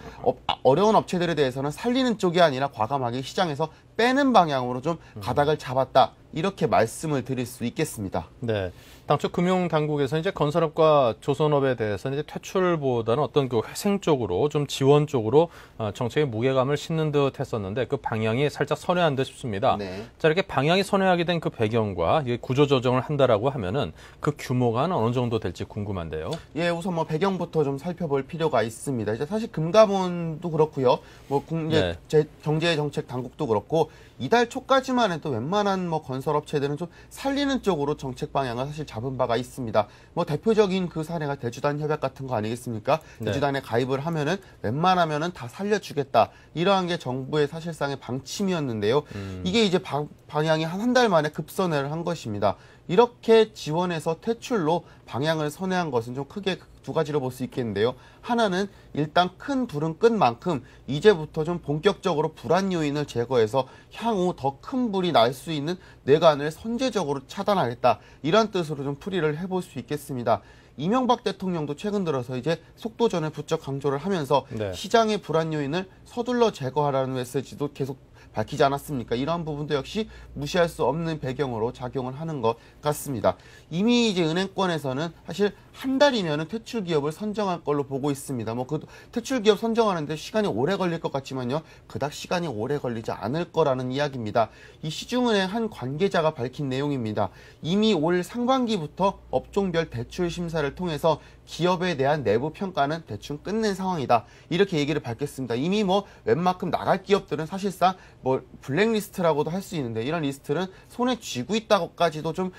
어려운 업체들에 대해서는 살리는 쪽이 아니라 과감하게 시장에서 빼는 방향으로 좀 가닥을 잡았다. 이렇게 말씀을 드릴 수 있겠습니다. 네. 당초 금융당국에서 이제 건설업과 조선업에 대해서는 이제 퇴출보다는 어떤 그 회생 쪽으로 좀 지원 쪽으로 정책의 무게감을 싣는 듯 했었는데 그 방향이 살짝 선회한 듯 싶습니다. 네. 자, 이렇게 방향이 선회하게 된 그 배경과 구조 조정을 한다라고 하면은 그 규모가 어느 정도 될지 궁금한데요. 예, 우선 뭐 배경부터 좀 살펴볼 필요가 있습니다. 이제 사실 금감원도 그렇고요. 뭐 국내 경제정책 당국도 그렇고 이달 초까지만 해도 웬만한 뭐 건설업체들은 좀 살리는 쪽으로 정책 방향을 사실 잡은 바가 있습니다. 뭐 대표적인 그 사례가 대주단 협약 같은 거 아니겠습니까? 네. 대주단에 가입을 하면은 웬만하면은 다 살려주겠다. 이러한 게 정부의 사실상의 방침이었는데요. 이게 이제 방향이 한 달 만에 급선회를 한 것입니다. 이렇게 지원해서 퇴출로 방향을 선회한 것은 좀 크게 두 가지로 볼 수 있겠는데요. 하나는 일단 큰 불은 끈 만큼 이제부터 좀 본격적으로 불안 요인을 제거해서 향후 더 큰 불이 날 수 있는 뇌관을 선제적으로 차단하겠다. 이런 뜻으로 좀 풀이를 해볼 수 있겠습니다. 이명박 대통령도 최근 들어서 이제 속도전을 부쩍 강조를 하면서 네. 시장의 불안 요인을 서둘러 제거하라는 메시지도 계속 밝히지 않았습니까? 이러한 부분도 역시 무시할 수 없는 배경으로 작용을 하는 것 같습니다. 이미 이제 은행권에서는 사실 한 달이면은 퇴출 기업을 선정할 걸로 보고 있습니다. 뭐 그 퇴출 기업 선정하는데 시간이 오래 걸릴 것 같지만요, 그닥 시간이 오래 걸리지 않을 거라는 이야기입니다. 이 시중은행 한 관계자가 밝힌 내용입니다. 이미 올 상반기부터 업종별 대출 심사를 통해서 기업에 대한 내부 평가는 대충 끝낸 상황이다. 이렇게 얘기를 밝혔습니다. 이미 뭐 웬만큼 나갈 기업들은 사실상 뭐 블랙리스트라고도 할 수 있는데 이런 리스트는 손에 쥐고 있다고까지도 좀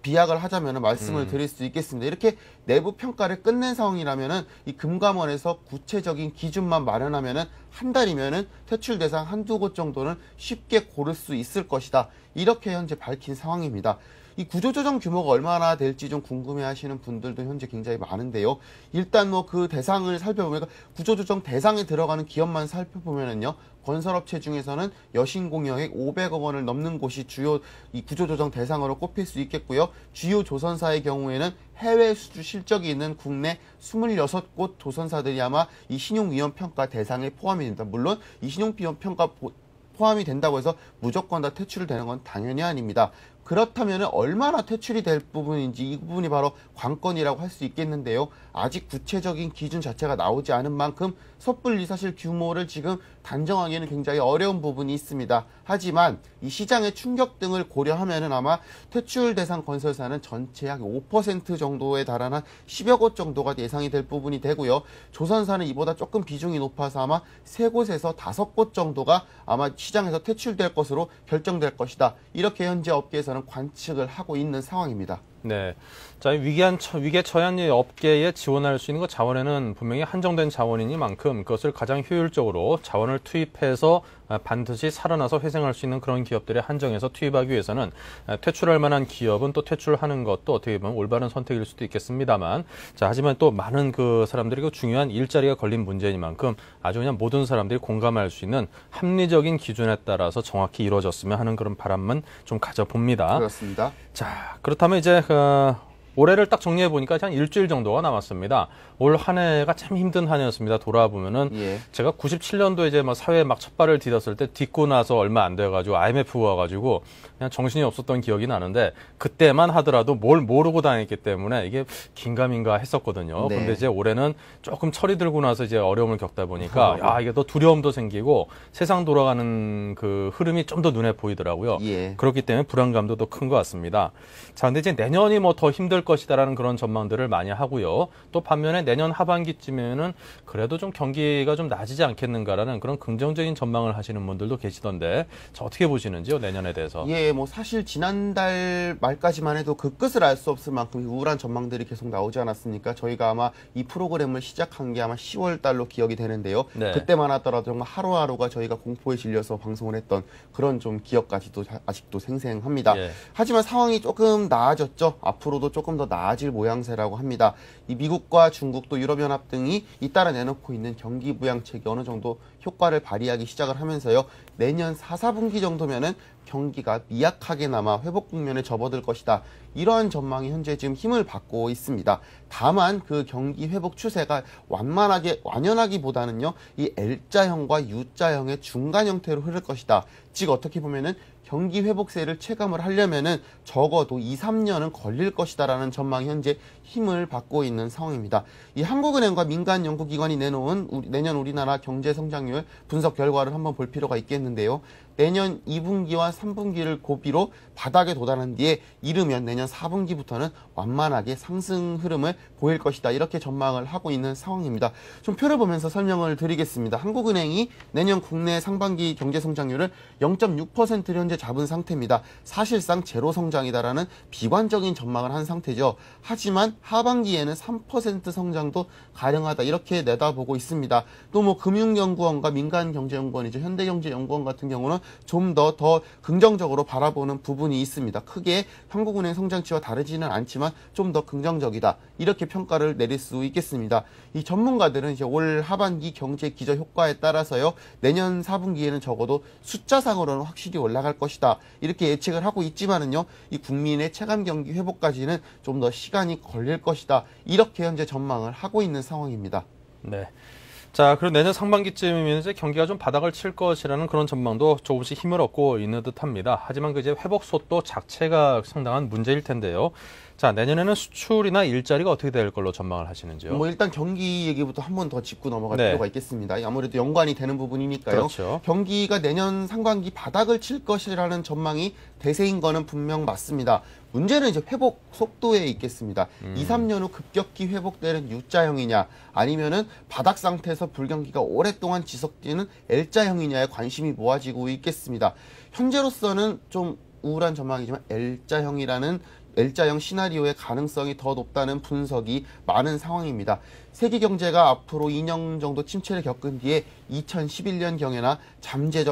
비약을 하자면 말씀을 드릴 수 있겠습니다. 이렇게 내부 평가를 끝낸 상황이라면은 이 금감원에서 구체적인 기준만 마련하면은 한 달이면은 퇴출 대상 한두 곳 정도는 쉽게 고를 수 있을 것이다. 이렇게 현재 밝힌 상황입니다. 이 구조조정 규모가 얼마나 될지 좀 궁금해하시는 분들도 현재 굉장히 많은데요. 일단 뭐 그 대상을 살펴보면 구조조정 대상에 들어가는 기업만 살펴보면은요. 건설업체 중에서는 여신공여액 500억 원을 넘는 곳이 주요 이 구조조정 대상으로 꼽힐 수 있겠고요. 주요 조선사의 경우에는 해외 수주 실적이 있는 국내 26곳 조선사들이 아마 이 신용위험 평가 대상에 포함이 됩니다. 물론 이 신용위험 평가 포함이 된다고 해서 무조건 다 퇴출되는 건 당연히 아닙니다. 그렇다면 얼마나 퇴출이 될 부분인지 이 부분이 바로 관건이라고 할 수 있겠는데요. 아직 구체적인 기준 자체가 나오지 않은 만큼 섣불리 사실 규모를 지금 단정하기는 굉장히 어려운 부분이 있습니다. 하지만 이 시장의 충격 등을 고려하면은 아마 퇴출 대상 건설사는 전체 약 5% 정도에 달하는 10여 곳 정도가 예상이 될 부분이 되고요. 조선사는 이보다 조금 비중이 높아서 아마 3곳에서 5곳 정도가 아마 시장에서 퇴출될 것으로 결정될 것이다. 이렇게 현재 업계에서는 관측을 하고 있는 상황입니다. 네. 자, 위기에 처한 이 업계에 지원할 수 있는 그 자원에는 분명히 한정된 자원이니만큼 그것을 가장 효율적으로 자원을 투입해서 반드시 살아나서 회생할 수 있는 그런 기업들에 한정해서 투입하기 위해서는 퇴출할 만한 기업은 또 퇴출하는 것도 어떻게 보면 올바른 선택일 수도 있겠습니다만, 자, 하지만 또 많은 그 사람들이 그 중요한 일자리가 걸린 문제이니만큼 아주 그냥 모든 사람들이 공감할 수 있는 합리적인 기준에 따라서 정확히 이루어졌으면 하는 그런 바람은 좀 가져봅니다. 그렇습니다. 자, 그렇다면 이제 올해를 딱 정리해 보니까 한 일주일 정도가 남았습니다. 올 한 해가 참 힘든 한 해였습니다. 돌아보면은 제가 97년도에 이제 막 사회에 막 첫 발을 디뎠을 때 딛고 나서 얼마 안 돼가지고 IMF가 와가지고 그냥 정신이 없었던 기억이 나는데 그때만 하더라도 뭘 모르고 다녔기 때문에 이게 긴가민가 했었거든요. 네. 근데 이제 올해는 조금 철이 들고 나서 이제 어려움을 겪다 보니까 야, 이게 더 두려움도 생기고 세상 돌아가는 그 흐름이 좀 더 눈에 보이더라고요. 그렇기 때문에 불안감도 더 큰 것 같습니다. 자, 근데 이제 내년이 뭐 더 힘들 것이다라는 그런 전망들을 많이 하고요. 또 반면에 내년 하반기쯤에는 그래도 좀 경기가 좀 나아지지 않겠는가라는 그런 긍정적인 전망을 하시는 분들도 계시던데, 자, 어떻게 보시는지요, 내년에 대해서? 예, 뭐 사실 지난달 말까지만 해도 그 끝을 알 수 없을 만큼 우울한 전망들이 계속 나오지 않았습니까? 저희가 아마 이 프로그램을 시작한 게 아마 10월 달로 기억이 되는데요. 네. 그때만 하더라도 정말 하루하루가 저희가 공포에 질려서 방송을 했던 그런 좀 기억까지도 아직도 생생합니다. 하지만 상황이 조금 나아졌죠. 앞으로도 조금 더 나아질 모양새라고 합니다. 이 미국과 중국도 유럽연합 등이 잇따라 내놓고 있는 경기 부양책이 어느 정도 효과를 발휘하기 시작을 하면서요. 내년 4, 4분기 정도면은 경기가 미약하게나마 회복 국면에 접어들 것이다. 이러한 전망이 현재 지금 힘을 받고 있습니다. 다만 그 경기 회복 추세가 완연하기보다는요. 이 L자형과 U자형의 중간 형태로 흐를 것이다. 즉 어떻게 보면은 경기 회복세를 체감을 하려면은 적어도 2, 3년은 걸릴 것이다라는 전망이 현재 힘을 받고 있는 상황입니다. 이 한국은행과 민간 연구기관이 내놓은 내년 우리나라 경제 성장률 분석 결과를 한번 볼 필요가 있겠는데요. 내년 2분기와 3분기를 고비로 바닥에 도달한 뒤에 이르면 내년 4분기부터는 완만하게 상승 흐름을 보일 것이다. 이렇게 전망을 하고 있는 상황입니다. 좀 표를 보면서 설명을 드리겠습니다. 한국은행이 내년 국내 상반기 경제 성장률을 0.6%를 현재 잡은 상태입니다. 사실상 제로 성장이다라는 비관적인 전망을 한 상태죠. 하지만 하반기에는 3% 성장도 가능하다. 이렇게 내다보고 있습니다. 또 뭐 금융연구원과 민간경제연구원이죠. 현대경제연구원 같은 경우는 좀 더 긍정적으로 바라보는 부분이 있습니다. 크게 한국은행 성장치와 다르지는 않지만 좀 더 긍정적이다. 이렇게 평가를 내릴 수 있겠습니다. 이 전문가들은 이제 올 하반기 경제 기저 효과에 따라서요. 내년 4분기에는 적어도 숫자상으로는 확실히 올라갈 것이다. 이렇게 예측을 하고 있지만은요. 이 국민의 체감 경기 회복까지는 좀 더 시간이 걸릴 것이다. 이렇게 현재 전망을 하고 있는 상황입니다. 네. 자, 그리고 내년 상반기쯤이면 이제 경기가 좀 바닥을 칠 것이라는 그런 전망도 조금씩 힘을 얻고 있는 듯합니다. 하지만 그 이제 회복 속도 자체가 상당한 문제일 텐데요. 자, 내년에는 수출이나 일자리가 어떻게 될 걸로 전망을 하시는지요? 뭐 일단 경기 얘기부터 한 번 더 짚고 넘어갈 네. 필요가 있겠습니다. 아무래도 연관이 되는 부분이니까요. 그렇죠. 경기가 내년 상반기 바닥을 칠 것이라는 전망이 대세인 거는 분명 맞습니다. 문제는 이제 회복 속도에 있겠습니다. 2, 3년 후 급격히 회복되는 U자형이냐 아니면은 바닥 상태에서 불경기가 오랫동안 지속되는 L자형이냐에 관심이 모아지고 있겠습니다. 현재로서는 좀 우울한 전망이지만 L자형 시나리오의 가능성이 더 높다는 분석이 많은 상황입니다. 세계 경제가 앞으로 2년 정도 침체를 겪은 뒤에 2011년경에나 잠재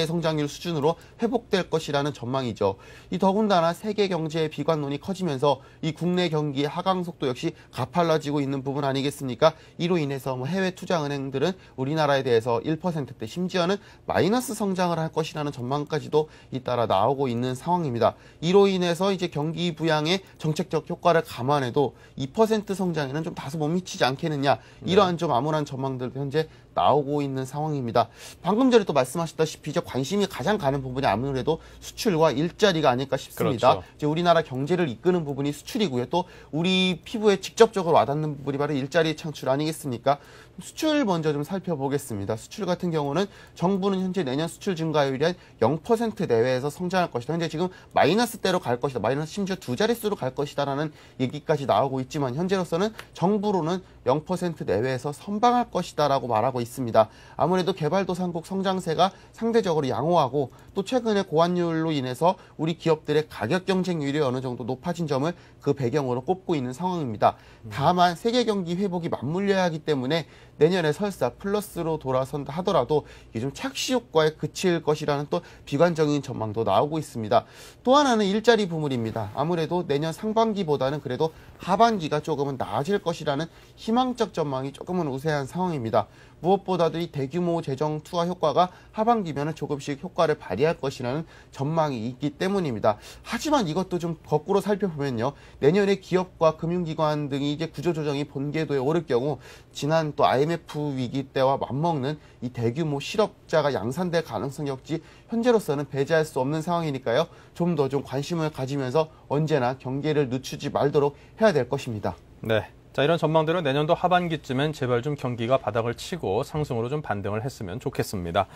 성장률 수준으로 회복될 것이라는 전망이죠. 이 더군다나 세계 경제의 비관론이 커지면서 이 국내 경기의 하강 속도 역시 가팔라지고 있는 부분 아니겠습니까? 이로 인해서 뭐 해외 투자은행들은 우리나라에 대해서 1%대 심지어는 마이너스 성장을 할 것이라는 전망까지도 잇따라 나오고 있는 상황입니다. 이로 인해서 이제 경기 부양의 정책적 효과를 감안해도 2% 성장에는 좀 다소 못 미치지 않겠느냐, 이러한 좀 암울한 전망들도 현재 나오고 있는 상황입니다. 방금 전에 또 말씀하셨다시피 이제 관심이 가장 가는 부분이 아무래도 수출과 일자리가 아닐까 싶습니다. 그렇죠. 이제 우리나라 경제를 이끄는 부분이 수출이고요. 또 우리 피부에 직접적으로 와닿는 부분이 바로 일자리 창출 아니겠습니까? 수출 먼저 좀 살펴보겠습니다. 수출 같은 경우는 정부는 현재 내년 수출 증가율이 한 0% 내외에서 성장할 것이다. 현재 지금 마이너스대로 갈 것이다. 마이너스 심지어 두 자릿수로 갈 것이다라는 얘기까지 나오고 있지만 현재로서는 정부로는 0% 내외에서 선방할 것이다라고 말하고 있습니다. 아무래도 개발도상국 성장세가 상대적으로 양호하고 또 최근에 고환율로 인해서 우리 기업들의 가격 경쟁률이 어느 정도 높아진 점을 그 배경으로 꼽고 있는 상황입니다. 다만 세계 경기 회복이 맞물려야 하기 때문에 내년에 설사 플러스로 돌아선다 하더라도 이게 좀 착시 효과에 그칠 것이라는 또 비관적인 전망도 나오고 있습니다. 또 하나는 일자리 부문입니다. 아무래도 내년 상반기보다는 그래도 하반기가 조금은 나아질 것이라는 희망적 전망이 조금은 우세한 상황입니다. 무엇보다도 이 대규모 재정 투하 효과가 하반기면은 조금씩 효과를 발휘할 것이라는 전망이 있기 때문입니다. 하지만 이것도 좀 거꾸로 살펴보면요. 내년에 기업과 금융기관 등이 이제 구조조정이 본궤도에 오를 경우 지난 또 IMF 위기 때와 맞먹는 이 대규모 실업자가 양산될 가능성이 없지 현재로서는 배제할 수 없는 상황이니까요. 좀 더 좀 관심을 가지면서 언제나 경계를 늦추지 말도록 해야 될 것입니다. 네. 자, 이런 전망대로 내년도 하반기쯤엔 제발 좀 경기가 바닥을 치고 상승으로 좀 반등을 했으면 좋겠습니다.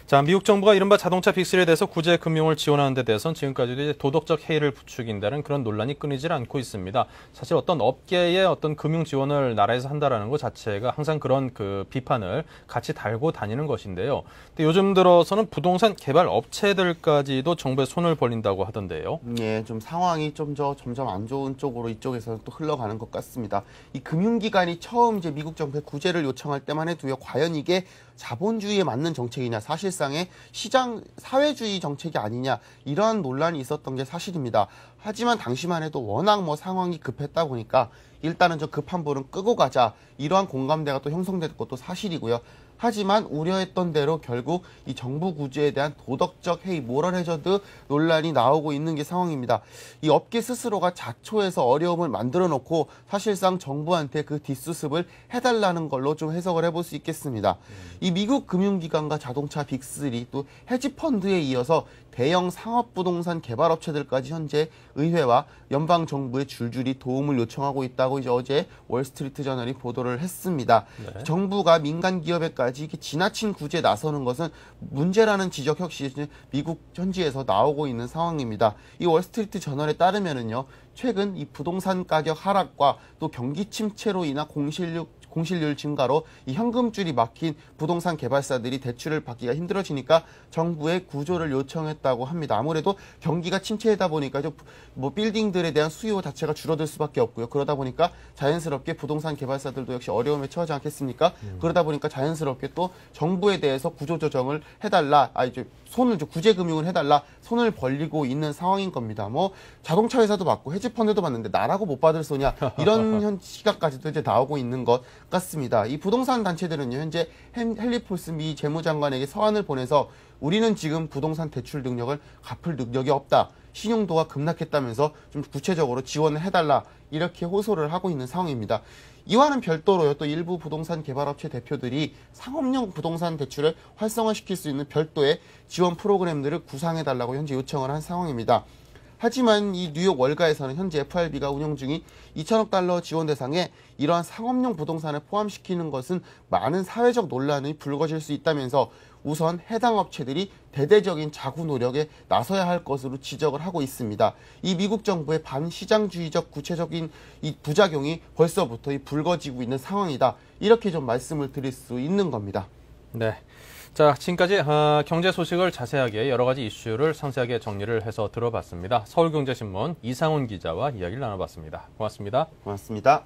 자, 미국 정부가 이른바 자동차 빅3에 대해서 구제 금융을 지원하는 데 대해서는 지금까지도 이제 도덕적 해이를 부추긴다는 그런 논란이 끊이질 않고 있습니다. 사실 어떤 업계의 어떤 금융 지원을 나라에서 한다라는 것 자체가 항상 그런 그 비판을 같이 달고 다니는 것인데요. 근데 요즘 들어서는 부동산 개발 업체들까지도 정부에 손을 벌린다고 하던데요. 예, 좀 상황이 점점 안 좋은 쪽으로 이쪽에서 또 흘러가는 것 같습니다. 이 금융기관이 처음 이제 미국 정부에 구제를 요청할 때만 해도요, 과연 이게 자본주의에 맞는 정책이냐, 사실상의 시장 사회주의 정책이 아니냐, 이러한 논란이 있었던 게 사실입니다. 하지만 당시만 해도 워낙 뭐 상황이 급했다 보니까 일단은 저 급한 불은 끄고 가자, 이러한 공감대가 또 형성된 것도 사실이고요. 하지만 우려했던 대로 결국 이 정부 구조에 대한 도덕적 해이, 모럴 해저드 논란이 나오고 있는 게 상황입니다. 이 업계 스스로가 자초해서 어려움을 만들어 놓고 사실상 정부한테 그 뒷수습을 해달라는 걸로 좀 해석을 해볼 수 있겠습니다. 이 미국 금융기관과 자동차 빅3 또 헤지펀드에 이어서 대형 상업부동산 개발업체들까지 현재 의회와 연방정부에 줄줄이 도움을 요청하고 있다고 이제 어제 월스트리트저널이 보도를 했습니다. 네. 정부가 민간 기업에까지 이렇게 지나친 구제에 나서는 것은 문제라는 지적 역시 미국 현지에서 나오고 있는 상황입니다. 이 월스트리트저널에 따르면은요, 최근 이 부동산 가격 하락과 또 경기 침체로 인한 공실률 증가로 이 현금줄이 막힌 부동산 개발사들이 대출을 받기가 힘들어지니까 정부에 구조를 요청했다고 합니다. 아무래도 경기가 침체하다 보니까 뭐 빌딩들에 대한 수요 자체가 줄어들 수밖에 없고요. 그러다 보니까 자연스럽게 부동산 개발사들도 역시 어려움에 처하지 않겠습니까? 그러다 보니까 자연스럽게 또 정부에 대해서 구조 조정을 해달라, 이제 손을 구제 금융을 해달라, 손을 벌리고 있는 상황인 겁니다. 뭐 자동차 회사도 받고 헤지펀드도 받는데 나라고 못 받을 소냐, 이런 시각까지도 이제 나오고 있는 것 같습니다. 이 부동산 단체들은요, 현재 헨리 폴스 미 재무장관에게 서한을 보내서 우리는 지금 부동산 대출 능력을 갚을 능력이 없다, 신용도가 급락했다면서 좀 구체적으로 지원을 해달라, 이렇게 호소를 하고 있는 상황입니다. 이와는 별도로요, 또 일부 부동산 개발업체 대표들이 상업용 부동산 대출을 활성화시킬 수 있는 별도의 지원 프로그램들을 구상해달라고 현재 요청을 한 상황입니다. 하지만 이 뉴욕 월가에서는 현재 FRB가 운영 중인 2천억 달러 지원 대상에 이러한 상업용 부동산을 포함시키는 것은 많은 사회적 논란이 불거질 수 있다면서 우선 해당 업체들이 대대적인 자구 노력에 나서야 할 것으로 지적을 하고 있습니다. 이 미국 정부의 반시장주의적 구체적인 이 부작용이 벌써부터 불거지고 있는 상황이다, 이렇게 좀 말씀을 드릴 수 있는 겁니다. 네. 자, 지금까지 경제 소식을 자세하게 여러 가지 이슈를 상세하게 정리를 해서 들어봤습니다. 서울경제신문 이상훈 기자와 이야기를 나눠봤습니다. 고맙습니다. 고맙습니다.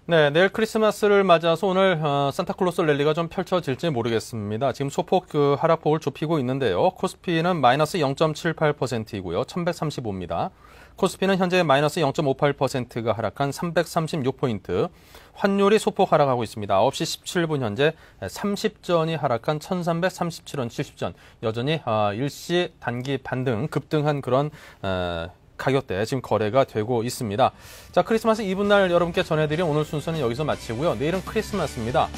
네, 내일 크리스마스를 맞아서 오늘 산타클로스 랠리가 좀 펼쳐질지 모르겠습니다. 지금 소폭 하락폭을 좁히고 있는데요. 코스피는 마이너스 0.78%이고요. 1135입니다. 코스피는 현재 마이너스 0.58%가 하락한 336포인트. 환율이 소폭 하락하고 있습니다. 9시 17분 현재 30전이 하락한 1337원 70전. 여전히 일시 단기 반등, 급등한 그런 가격대 지금 거래가 되고 있습니다. 자, 크리스마스 이브날 여러분께 전해드린 오늘 순서는 여기서 마치고요. 내일은 크리스마스입니다.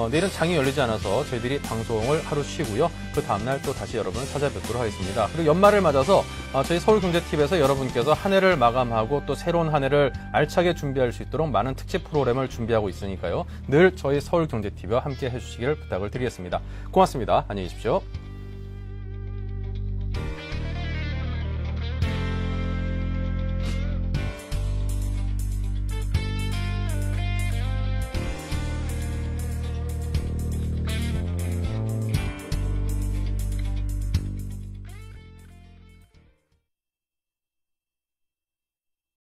내일은 장이 열리지 않아서 저희들이 방송을 하루 쉬고요. 그 다음날 또 다시 여러분을 찾아뵙도록 하겠습니다. 그리고 연말을 맞아서 저희 서울경제TV에서 여러분께서 한 해를 마감하고 또 새로운 한 해를 알차게 준비할 수 있도록 많은 특집 프로그램을 준비하고 있으니까요. 늘 저희 서울경제TV와 함께 해주시기를 부탁을 드리겠습니다. 고맙습니다. 안녕히 계십시오.